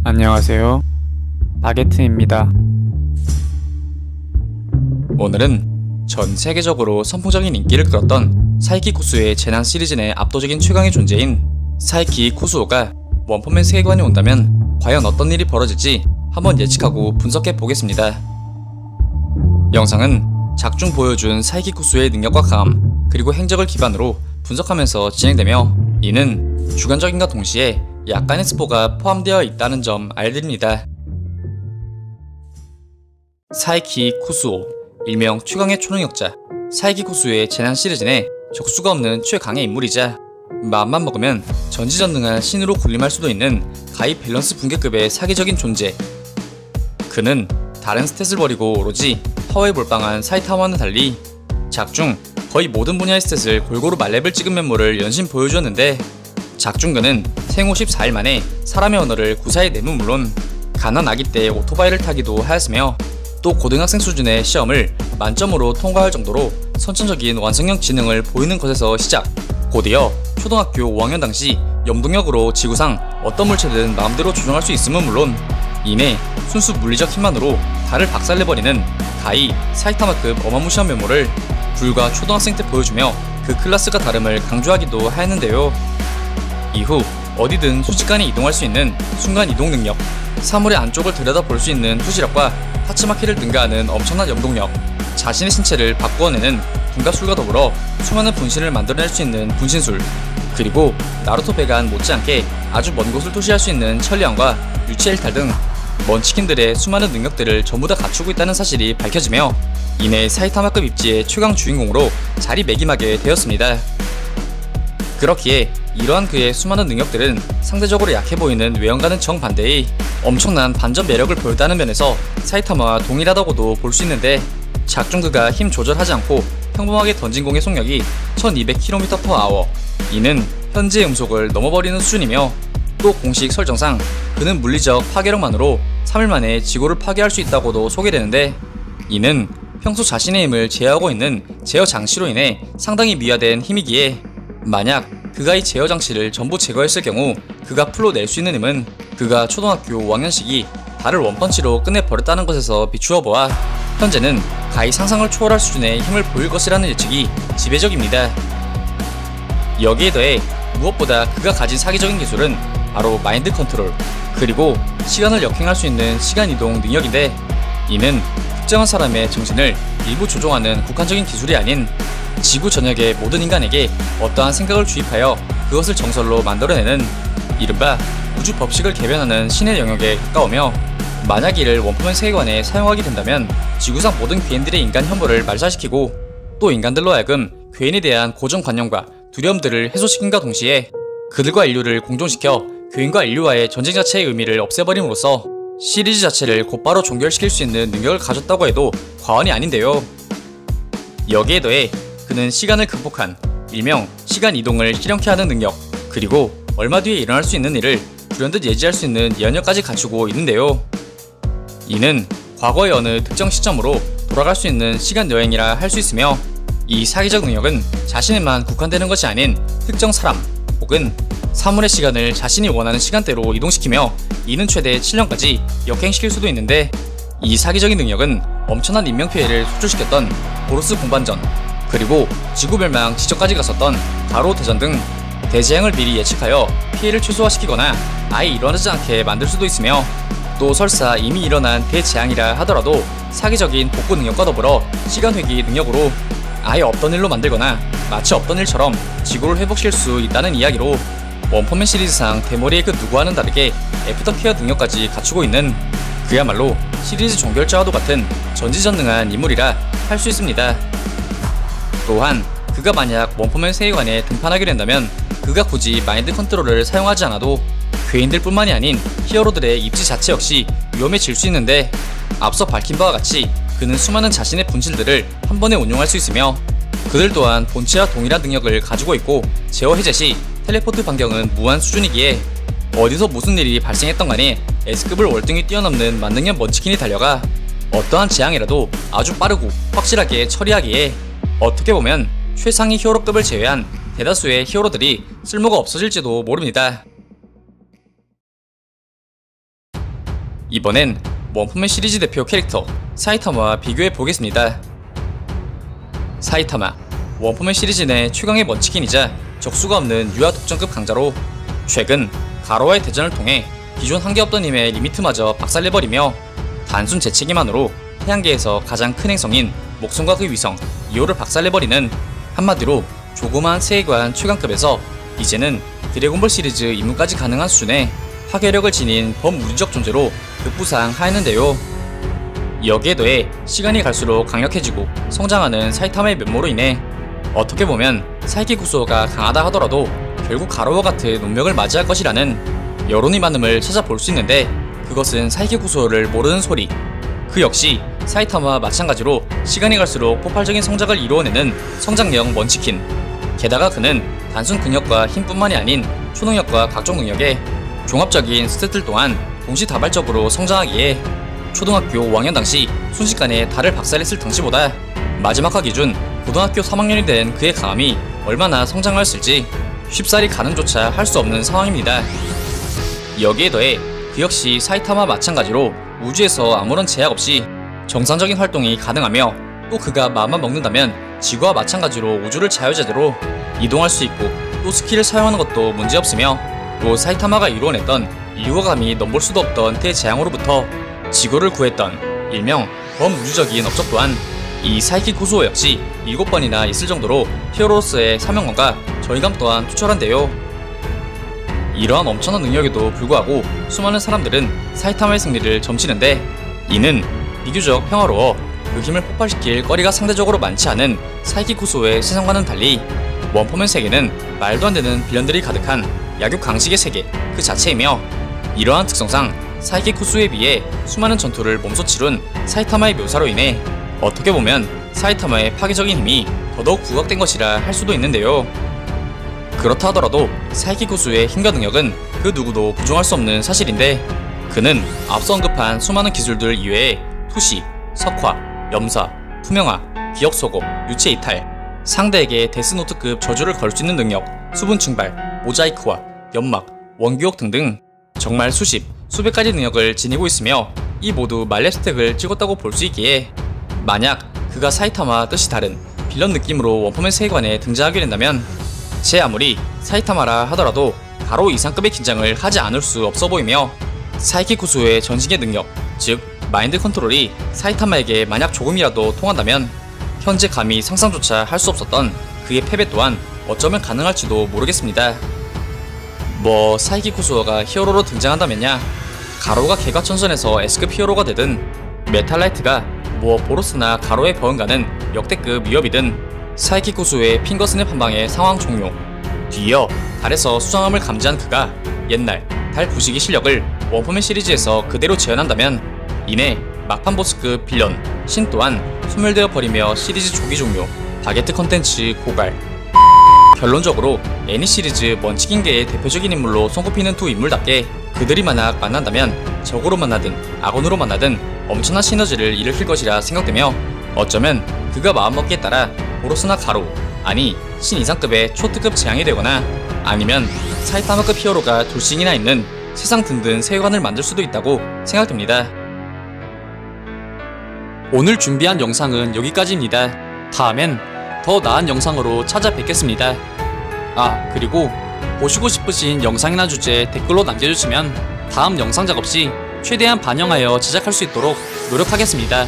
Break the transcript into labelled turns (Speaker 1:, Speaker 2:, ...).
Speaker 1: 안녕하세요. 바게트입니다.
Speaker 2: 오늘은 전 세계적으로 선풍적인 인기를 끌었던 사이키 쿠수의 재난 시리즈 내 압도적인 최강의 존재인 사이키 쿠수오가 원펀맨 세계관에 온다면 과연 어떤 일이 벌어질지 한번 예측하고 분석해 보겠습니다. 영상은 작중 보여준 사이키 쿠수의 능력과 강함 그리고 행적을 기반으로 분석하면서 진행되며, 이는 주관적인과 동시에 약간의 스포가 포함되어 있다는 점 알드립니다. 사이키 쿠수오, 일명 최강의 초능력자. 사이키 쿠수의 재난 시리즈 내 적수가 없는 최강의 인물이자 마음만 먹으면 전지전능한 신으로 군림할 수도 있는 가히 밸런스 붕괴급의 사기적인 존재. 그는 다른 스탯을 버리고 오로지 파워에 몰빵한 사이타마와는 달리 작중 거의 모든 분야의 스탯을 골고루 만렙을 찍은 면모를 연신 보여주었는데, 작중 그는 생후 14일 만에 사람의 언어를 구사해 내면 물론 가난 아기 때 오토바이를 타기도 하였으며, 또 고등학생 수준의 시험을 만점으로 통과할 정도로 선천적인 완성형 지능을 보이는 것에서 시작, 곧이어 초등학교 5학년 당시 염동력으로 지구상 어떤 물체든 마음대로 조종할 수 있음은 물론 이내 순수 물리적 힘만으로 달을 박살내버리는 가히 사이타마급 어마무시한 면모를 불과 초등학생 때 보여주며 그 클래스가 다름을 강조하기도 하였는데요. 이후 어디든 순식간에 이동할 수 있는 순간 이동 능력, 사물의 안쪽을 들여다볼 수 있는 투시력과 타츠마키를 능가하는 엄청난 염동력, 자신의 신체를 바꾸어내는 분갑술과 더불어 수많은 분신을 만들어낼 수 있는 분신술, 그리고 나루토 배간 못지않게 아주 먼 곳을 투시할 수 있는 천리안과 유체 일탈 등 먼치킨들의 수많은 능력들을 전부 다 갖추고 있다는 사실이 밝혀지며, 이내 사이타마급 입지의 최강 주인공으로 자리매김하게 되었습니다. 그렇기에 이러한 그의 수많은 능력들은 상대적으로 약해 보이는 외형과는 정반대의 엄청난 반전 매력을 보였다는 면에서 사이타마와 동일하다고도 볼 수 있는데, 작중 그가 힘 조절하지 않고 평범하게 던진 공의 속력이 1200km/h, 이는 현재의 음속을 넘어버리는 수준이며, 또 공식 설정상 그는 물리적 파괴력만으로 3일 만에 지구를 파괴할 수 있다고도 소개되는데, 이는 평소 자신의 힘을 제어하고 있는 제어 장치로 인해 상당히 미화된 힘이기에, 만약 그가 이 제어 장치를 전부 제거했을 경우 그가 풀로 낼 수 있는 힘은 그가 초등학교 5학년 시기 달을 원펀치로 끝내버렸다는 것에서 비추어 보아 현재는 가히 상상을 초월할 수준의 힘을 보일 것이라는 예측이 지배적입니다. 여기에 더해 무엇보다 그가 가진 사기적인 기술은 바로 마인드 컨트롤, 그리고 시간을 역행할 수 있는 시간 이동 능력인데, 이는 특정한 사람의 정신을 일부 조종하는 국한적인 기술이 아닌 지구 전역의 모든 인간에게 어떠한 생각을 주입하여 그것을 정설로 만들어내는 이른바 우주 법칙을 개변하는 신의 영역에 가까우며, 만약 이를 원펀맨 세계관에 사용하게 된다면 지구상 모든 괴인들의 인간 혐오를 말살시키고, 또 인간들로 하여금 괴인에 대한 고정관념과 두려움들을 해소시킨과 동시에 그들과 인류를 공존시켜 괴인과 인류와의 전쟁 자체의 의미를 없애버림으로써 시리즈 자체를 곧바로 종결시킬 수 있는 능력을 가졌다고 해도 과언이 아닌데요. 여기에 더해 그는 시간을 극복한 일명 시간 이동을 실현케 하는 능력, 그리고 얼마 뒤에 일어날 수 있는 일을 불현듯 예지할 수 있는 예언력까지 갖추고 있는데요. 이는 과거의 어느 특정 시점으로 돌아갈 수 있는 시간 여행이라 할 수 있으며, 이 사기적 능력은 자신에만 국한되는 것이 아닌 특정 사람 혹은 사물의 시간을 자신이 원하는 시간대로 이동시키며, 이는 최대 7년까지 역행시킬 수도 있는데, 이 사기적인 능력은 엄청난 인명피해를 소출시켰던 보로스 공반전, 그리고 지구멸망 지점까지 갔었던 가로 대전 등 대재앙을 미리 예측하여 피해를 최소화시키거나 아예 일어나지 않게 만들 수도 있으며, 또 설사 이미 일어난 대재앙이라 하더라도 사기적인 복구 능력과 더불어 시간회귀 능력으로 아예 없던 일로 만들거나 마치 없던 일처럼 지구를 회복시킬 수 있다는 이야기로 원펀맨 시리즈상 대머리의 그 누구와는 다르게 애프터케어 능력까지 갖추고 있는 그야말로 시리즈 종결자와도 같은 전지전능한 인물이라 할 수 있습니다. 또한 그가 만약 원펀맨 세계관에 등판하게 된다면 그가 굳이 마인드 컨트롤을 사용하지 않아도 괴인들 뿐만이 아닌 히어로들의 입지 자체 역시 위험해질 수 있는데, 앞서 밝힌 바와 같이 그는 수많은 자신의 분신들을 한 번에 운용할 수 있으며, 그들 또한 본체와 동일한 능력을 가지고 있고 제어 해제 시 텔레포트 반경은 무한 수준이기에 어디서 무슨 일이 발생했던 간에 S급을 월등히 뛰어넘는 만능형 먼치킨이 달려가 어떠한 재앙이라도 아주 빠르고 확실하게 처리하기에 어떻게 보면 최상위 히어로급을 제외한 대다수의 히어로들이 쓸모가 없어질지도 모릅니다. 이번엔 원펀맨 시리즈 대표 캐릭터 사이타마와 비교해 보겠습니다. 사이타마, 원펀맨 시리즈 내 최강의 먼치킨이자 적수가 없는 유아 독점급 강자로 최근 가로와의 대전을 통해 기존 한계 없던 힘의 리미트마저 박살내버리며 단순 재채기만으로 태양계에서 가장 큰 행성인 목성과 그 위성 이오를 박살내버리는, 한마디로 조그마한 세계관 최강급에서 이제는 드래곤볼 시리즈 입문까지 가능한 수준의 파괴력을 지닌 범우주적 존재로 급부상하였는데요. 여기에 더해 시간이 갈수록 강력해지고 성장하는 사이타마의 면모로 인해 어떻게 보면 사이키 구스오가 강하다 하더라도 결국 가로와 같은 운명을 맞이할 것이라는 여론이 많음을 찾아볼 수 있는데, 그것은 사이키 구스오를 모르는 소리. 그 역시 사이타마와 마찬가지로 시간이 갈수록 폭발적인 성장을 이루어내는 성장형 먼치킨. 게다가 그는 단순 근력과 힘뿐만이 아닌 초능력과 각종 능력에 종합적인 스탯들 또한 동시다발적으로 성장하기에 초등학교 5학년 당시 순식간에 달을 박살냈을 당시보다 마지막화 기준 고등학교 3학년이 된 그의 강함이 얼마나 성장하였을지 쉽사리 가늠조차 할 수 없는 상황입니다. 여기에 더해 그 역시 사이타마 마찬가지로 우주에서 아무런 제약 없이 정상적인 활동이 가능하며, 또 그가 마음만 먹는다면 지구와 마찬가지로 우주를 자유자재로 이동할 수 있고 또 스킬을 사용하는 것도 문제없으며, 또 사이타마가 이루어냈던 인류가 감히 넘볼 수도 없던 대재앙으로부터 지구를 구했던 일명 범우주적인 업적 또한 이 사이키 구스오 역시 7번이나 있을 정도로 히어로로서의 사명감과 저희감 또한 투철한데요. 이러한 엄청난 능력에도 불구하고 수많은 사람들은 사이타마의 승리를 점치는데, 이는 비교적 평화로워 그 힘을 폭발시킬 거리가 상대적으로 많지 않은 사이키 구스오의 세상과는 달리 원펀맨 세계는 말도 안 되는 빌런들이 가득한 약육 강식의 세계 그 자체이며, 이러한 특성상 사이키 구스오에 비해 수많은 전투를 몸소 치룬 사이타마의 묘사로 인해 어떻게 보면 사이타마의 파괴적인 힘이 더더욱 부각된 것이라 할 수도 있는데요. 그렇다 하더라도 사이키 구스오의 힘과 능력은 그 누구도 부정할 수 없는 사실인데, 그는 앞서 언급한 수많은 기술들 이외에 투시, 석화, 염사, 투명화, 기억 소급, 유체 이탈, 상대에게 데스노트급 저주를 걸 수 있는 능력, 수분 증발, 모자이크화, 연막, 원기옥 등등 정말 수십, 수백 가지 능력을 지니고 있으며, 이 모두 말렙 스택을 찍었다고 볼 수 있기에 만약 그가 사이타마와 뜻이 다른 빌런 느낌으로 원펀맨 세계관에 등장하게 된다면 제 아무리 사이타마라 하더라도 가로 이상급의 긴장을 하지 않을 수 없어 보이며, 사이키 구스오의 전신의 능력, 즉 마인드 컨트롤이 사이타마에게 만약 조금이라도 통한다면 현재 감히 상상조차 할 수 없었던 그의 패배 또한 어쩌면 가능할지도 모르겠습니다. 뭐 사이키 구스오가 히어로로 등장한다면야, 가로가 개과천선에서 S급 히어로가 되든, 메탈라이트가 뭐 보로스나 가로에 버금가는 역대급 위협이든, 사이키 구스오의 핑거스냅 한방의 상황 종료. 뒤이어 달에서 수상함을 감지한 그가 옛날 달 부시기 실력을 원펀맨 시리즈에서 그대로 재현한다면 이내 막판 보스급 빌런 신 또한 소멸되어 버리며 시리즈 조기 종료, 바게트 컨텐츠 고갈. 결론적으로 애니 시리즈 먼치킨계의 대표적인 인물로 손꼽히는 두 인물답게 그들이 만약 만난다면 적으로 만나든 악원으로 만나든 엄청난 시너지를 일으킬 것이라 생각되며, 어쩌면 그가 마음먹기에 따라 보로스나 가로, 아니 신 이상급의 초특급 재앙이 되거나 아니면 사이타마급 히어로가 둘씩이나 있는 세상 든든 세계관을 만들 수도 있다고 생각됩니다. 오늘 준비한 영상은 여기까지입니다. 다음엔 더 나은 영상으로 찾아뵙겠습니다. 아, 그리고 보시고 싶으신 영상이나 주제 댓글로 남겨주시면 다음 영상 작업 시 최대한 반영하여 제작할 수 있도록 노력하겠습니다.